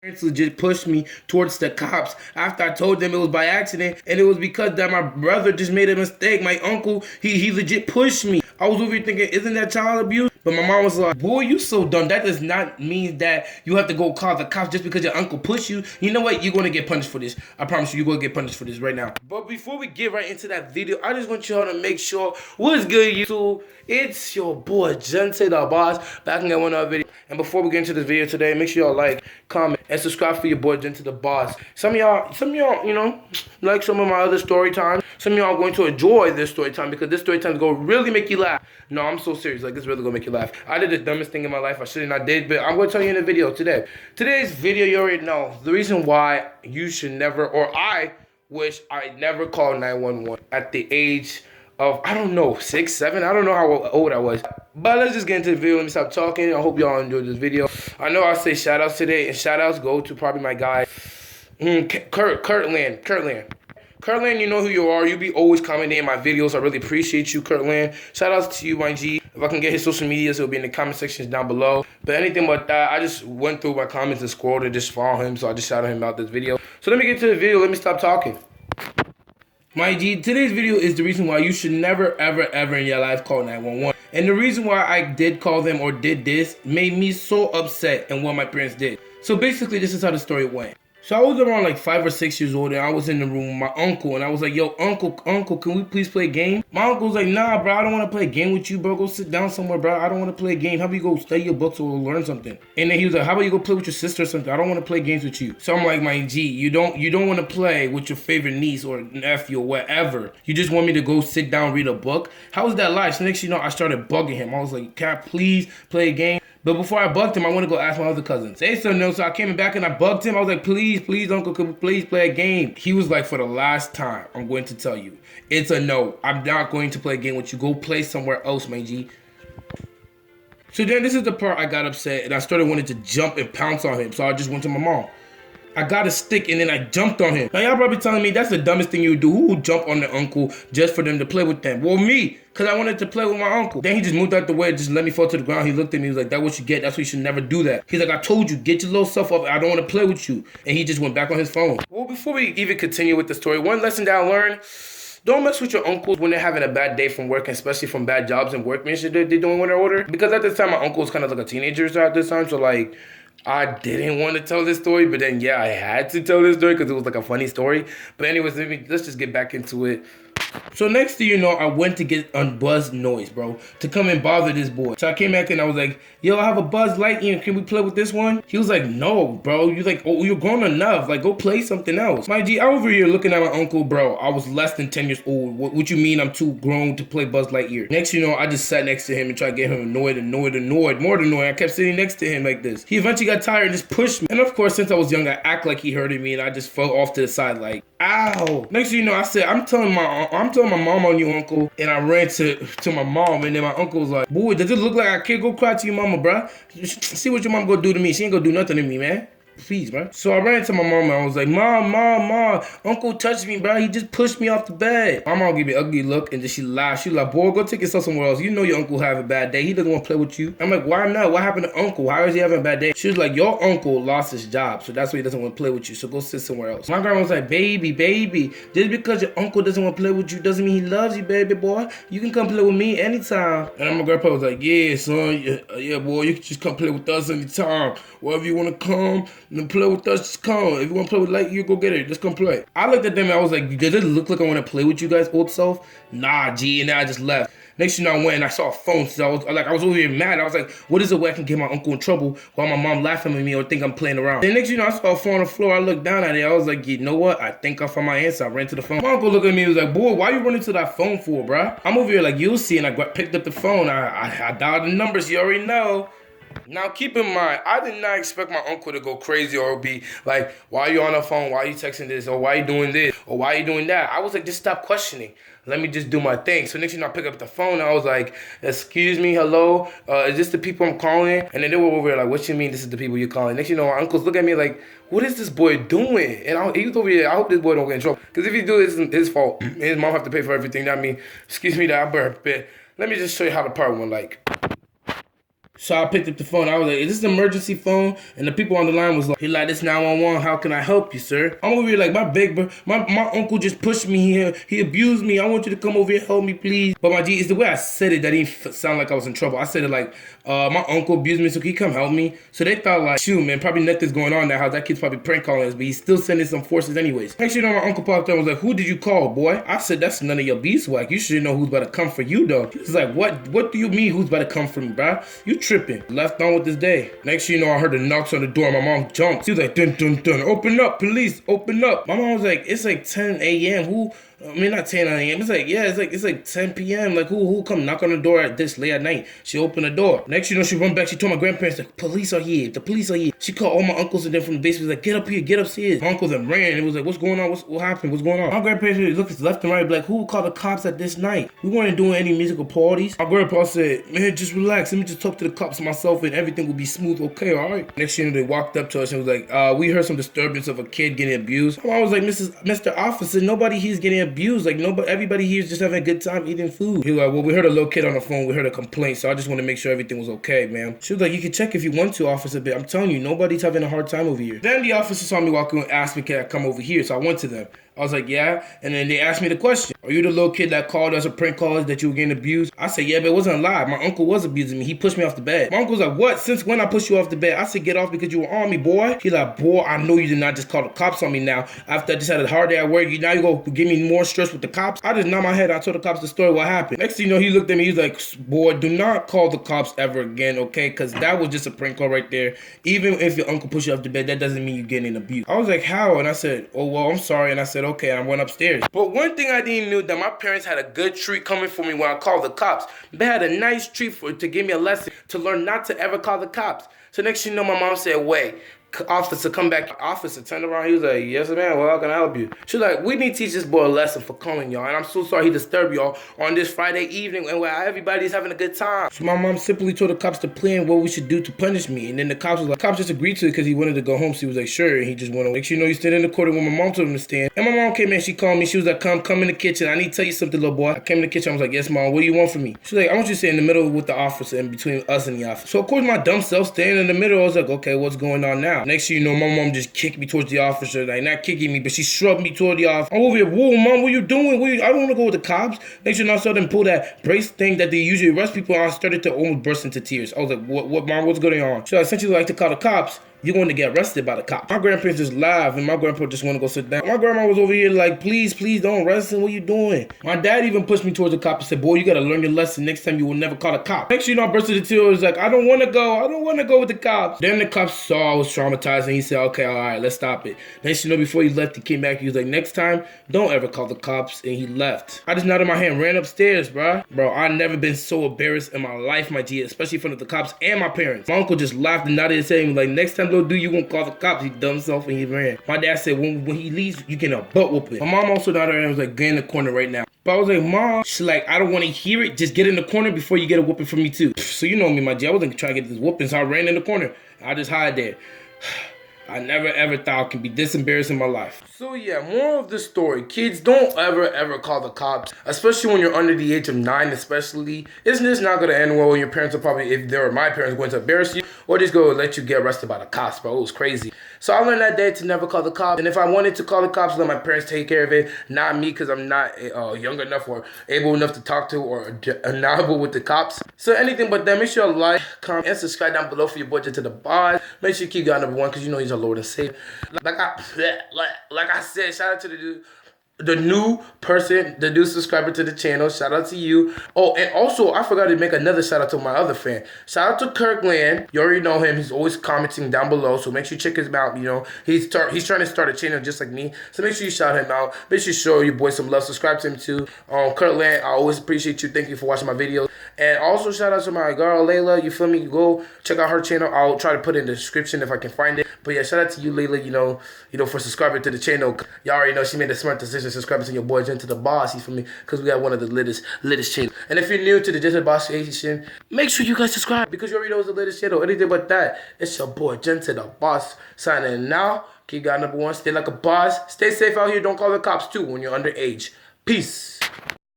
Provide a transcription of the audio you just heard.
Parents legit pushed me towards the cops after I told them it was by accident, and it was because that my brother just made a mistake. My uncle, he legit pushed me. I was over here thinking, isn't that child abuse? But my mom was like, boy, you so dumb. That does not mean that you have to go call the cops just because your uncle pushed you. You know what? You're going to get punished for this. I promise you're going to get punished for this right now. But before we get right into that video, I just want y'all to make sure what's good, YouTube. It's your boy, Gente the Boss, back in one other video. And before we get into this video today, make sure y'all like, comment, and subscribe for your boy, Gente the Boss. Some of y'all, you know, like some of my other story times. Some of y'all are going to enjoy this story time because this story time is going to really make you laugh. No, I'm so serious. Like, this really going to make you laugh. I did the dumbest thing in my life. I shouldn't have did, but I'm going to tell you in the video today. Today's video, you already know the reason why you should never, or I wish I never called 911 at the age of, I don't know, 6, 7. I don't know how old I was. But let's just get into the video. Let me stop talking. I hope y'all enjoyed this video. I know I say shout outs today, and shout outs go to probably my guy, Kurtland. Kurtland, you know who you are. You be always commenting in my videos. I really appreciate you, Kurtland. Shout outs to you, my G. If I can get his social medias, it'll be in the comment sections down below. But anything but that, I just went through my comments and scrolled and just follow him, so I just shouted him out this video. So let me get to the video. Let me stop talking. My G, today's video is the reason why you should never, ever, ever in your life call 911. And the reason why I did call them or did this made me so upset and what my parents did. So basically, this is how the story went. So I was around like 5 or 6 years old, and I was in the room with my uncle, and I was like, yo, uncle, can we please play a game? My uncle was like, nah, bro, I don't want to play a game with you, bro. Go sit down somewhere, bro. I don't want to play a game. How about you go study your books or learn something? And then he was like, how about you go play with your sister or something? I don't want to play games with you. So I'm like, my G, you don't want to play with your favorite niece or nephew or whatever. You just want me to go sit down, read a book? How is that life? So next you know, I started bugging him. I was like, can I please play a game? But before I bugged him, I want to go ask my other cousin. Say something else. So I came back and I bugged him. I was like, please, uncle, could we please play a game? He was like, for the last time, I'm going to tell you, it's a no. I'm not going to play a game with you. Go play somewhere else, my G. So then this is the part I got upset and I started wanting to jump and pounce on him. So I just went to my mom. I got a stick and then I jumped on him. Now y'all probably telling me that's the dumbest thing you would do. Who would jump on the uncle just for them to play with them? Well, me, because I wanted to play with my uncle. Then he just moved out the way, just let me fall to the ground. He looked at me, he was like, that's what you get. That's why you should never do that. He's like, I told you, get your little self up. I don't want to play with you. And he just went back on his phone. Well, before we even continue with the story, one lesson that I learned, don't mess with your uncles when they're having a bad day from work, especially from bad jobs and workmanship they're doing when they're older. Because at this time, my uncle was kind of like a teenager at this time. So like, I didn't want to tell this story, but then yeah, I had to tell this story because it was like a funny story. But anyways, let's just get back into it. So next thing you know, I went to get on Buzz Noise, bro, to come and bother this boy. So I came back and I was like, yo, I have a Buzz Lightyear. Can we play with this one? He was like, no, bro. You're like, oh, you're grown enough. Like, go play something else. My G, I over here looking at my uncle, bro. I was less than 10 years old. What you mean I'm too grown to play Buzz Lightyear? Next you know, I just sat next to him and tried to get him annoyed, more than annoyed. I kept sitting next to him like this. He eventually got tired and just pushed me. And of course, since I was young, I act like he hurted me and I just fell off to the side like, ow. Next thing you know, I said, I'm telling my mom on you, uncle. And I ran to my mom, and then my uncle was like, boy, does it look like I can't go cry to your mama, bro? See what your mom gonna do to me. She ain't gonna do nothing to me, man. Please, bro. So I ran to my mom and I was like, Mom, Uncle touched me, bro. He just pushed me off the bed. My mom gave me an ugly look and then she laughed. She was like, boy, go take yourself somewhere else. You know your uncle have a bad day. He doesn't want to play with you. I'm like, why not? What happened to uncle? Why is he having a bad day? She was like, your uncle lost his job, so that's why he doesn't want to play with you. So go sit somewhere else. My grandma was like, baby, just because your uncle doesn't want to play with you doesn't mean he loves you, baby boy. You can come play with me anytime. And my grandpa was like, yeah, son, yeah, boy, you can just come play with us anytime. Wherever you want to come and play with us, just come. If you want to play with Lightyear, go get it. Just come play. I looked at them and I was like, does it look like I want to play with you guys, old self? Nah, G. And then I just left. Next thing you know, I went and I saw a phone. So I was over here mad. I was like, what is it where I can get my uncle in trouble while my mom laughing at me or think I'm playing around? Then next thing you know, I saw a phone on the floor. I looked down at it. I was like, you know what? I think I found my answer. I ran to the phone. My uncle looked at me and was like, boy, why you running to that phone for, bruh? I'm over here like, you'll see. And I picked up the phone. I dialed the numbers. You already know. Now, keep in mind, I did not expect my uncle to go crazy or be like, why are you on the phone? Why are you texting this? Or why are you doing this? Or why are you doing that? I was like, just stop questioning. Let me just do my thing. So next thing I pick up the phone, and I was like, excuse me, hello? Is this the people I'm calling? And then they were over there like, what you mean this is the people you're calling? Next thing you know, my uncles look at me like, what is this boy doing? And he was over here, I hope this boy don't get in trouble. Because if he do, it's his fault. His mom have to pay for everything. That means, excuse me that I burped. But let me just show you how the part went like. So I picked up the phone. I was like, is this an emergency phone? And the people on the line was like, he like, this 911. How can I help you, sir? I'm over here like, my big bro, my uncle just pushed me here. He abused me. I want you to come over here and help me, please. But my G, it's the way I said it that didn't sound like I was in trouble. I said it like, my uncle abused me, so can you come help me? So they thought like, shoot, man, probably nothing's going on in that house. That kid's probably prank calling us, but he's still sending some forces anyways. Next you know, my uncle popped up and was like, who did you call, boy? I said, that's none of your beeswax. You should know who's about to come for you, though. He's like, what do you mean who's about to come for me, bruh? You tripping. Left on with this day. Next you know, I heard the knocks on the door. My mom jumped. She was like, dun, dun, dun. Open up, police, open up. My mom was like, it's like 10 a.m. I mean, not 10 a.m. It's like, yeah, it's like 10 p.m. Like, who come knock on the door at this late at night? She opened the door. Next, you know, she run back. She told my grandparents, like, police are here. The police are here. She called all my uncles and then from the basement, was like, get up here, get upstairs. My uncles then ran. It was like, what's going on? What happened? What's going on? My grandparents looked left and right, like, who called the cops at this night? We weren't doing any musical parties. My grandpa said, man, just relax. Let me just talk to the cops myself and everything will be smooth. Okay, all right. Next, you know, they walked up to us and was like, we heard some disturbance of a kid getting abused. I was like, Mr. Officer, nobody here's getting abused. Like, everybody here is just having a good time eating food. He was like, well, we heard a little kid on the phone. We heard a complaint, so I just want to make sure everything was okay, man. She was like, you can check if you want to, officer, but I'm telling you, nobody's having a hard time over here. Then the officer saw me walking and asked me, can I come over here? So I went to them. I was like, yeah. And then they asked me the question. Are you the little kid that called us a prank call that you were getting abused? I said, yeah, but it wasn't a lie. My uncle was abusing me. He pushed me off the bed. My uncle was like, what? Since when I pushed you off the bed? I said, get off because you were on me, boy. He's like, boy, I know you did not just call the cops on me now. After I just had a hard day at work, now you go give me more stress with the cops? I just knocked my head. I told the cops the story, what happened. Next thing you know, he looked at me. He's like, boy, do not call the cops ever again, okay? Because that was just a prank call right there. Even if your uncle pushed you off the bed, that doesn't mean you're getting abused. I was like, how? And I said, oh, well, I'm sorry. And I said, okay. And I went upstairs. But one thing I didn't know that my parents had a good treat coming for me when I called the cops. They had a nice treat to give me a lesson to learn not to ever call the cops. So next you know, my mom said, wait. Officer, come back. Officer turned around. He was like, yes, man. Well, how can I help you? She was like, we need to teach this boy a lesson for calling y'all. And I'm so sorry he disturbed y'all on this Friday evening and where everybody's having a good time. So my mom simply told the cops to plan what we should do to punish me. And then the cops was like, cops just agreed to it because he wanted to go home. So he was like, sure. And he just went away. You know, he stood in the corner when my mom told him to stand. And my mom came in. She called me. She was like, come in the kitchen. I need to tell you something, little boy. I came in the kitchen. I was like, yes, mom. What do you want from me? She was like, I want you to stay in the middle with the officer and between us and the officer. So of course, my dumb self staying in the middle. I was like, okay, what's going on now? Next thing you know, my mom just kicked me towards the officer, like not kicking me, but she shrugged me toward the officer. I'm over here, whoa, mom, what you doing? I don't want to go with the cops. Next thing I saw them pull that brace thing that they usually arrest people on. I started to almost burst into tears. I was like, what, mom, what's going on? So I essentially like to call the cops. You're going to get arrested by the cops. My grandparents just laughed, and my grandpa just want to go sit down. My grandma was over here like, please don't arrest him. What you doing? My dad even pushed me towards the cop and said, boy, you got to learn your lesson. Next time you will never call a cop. Next thing you know, I burst into tears. Like, I don't want to go with the cops. Then the cops saw I was traumatized, and he said, okay, all right, let's stop it. Next you know, before he left, he came back. He was like, next time, don't ever call the cops. And he left. I just nodded my head and ran upstairs, bro. Bro, I've never been so embarrassed in my life, my G, especially in front of the cops and my parents. My uncle just laughed and nodded and said, like, next time, little dude, you won't call the cops. He dumb self and he ran. My dad said when he leaves, you get a butt whooping. My mom also nodded and was like, get in the corner right now. But I was like, mom, she's like, I don't want to hear it. Just get in the corner before you get a whooping from me too. So you know me, my G. I wasn't trying to get this whooping, so I ran in the corner. I just hide there. I never ever thought I could be this embarrassed in my life. So yeah, moral of the story, kids, don't ever call the cops, especially when you're under the age of 9 especially. Isn't this not going to end well when your parents are probably, if they were my parents, going to embarrass you or just go let you get arrested by the cops, bro. It was crazy. So I learned that day to never call the cops. And if I wanted to call the cops, let my parents take care of it. Not me, because I'm not young enough or able enough to talk to or knowledgeable with the cops. So anything but that, make sure you like, comment, and subscribe down below for your boy to the boss. Make sure you keep God #1 because you know he's our Lord and Savior. Like I said, shout out to the new person, the new subscriber to the channel. Shout out to you. Oh, and also, I forgot to make another shout out to my other fan. Shout out to Kirkland. You already know him. He's always commenting down below, so make sure you check him out. You know, he's trying to start a channel just like me, so make sure you shout him out. Make sure you show your boy some love. Subscribe to him too. Kirkland, I always appreciate you. Thank you for watching my videos. And also, shout out to my girl, Layla. You feel me? Go check out her channel. I'll try to put it in the description if I can find it. But yeah, shout out to you, Layla, you know, for subscribing to the channel. Y'all already know she made a smart decision subscribing to your boy Jen to the Boss, you feel me? Because we got one of the latest channels. And if you're new to the Jen to the Boss Nation, make sure you guys subscribe because you already know it's the latest channel. Anything but that, it's your boy Jen to the Boss signing now. Keep God #1, stay like a boss. Stay safe out here. Don't call the cops too when you're underage. Peace.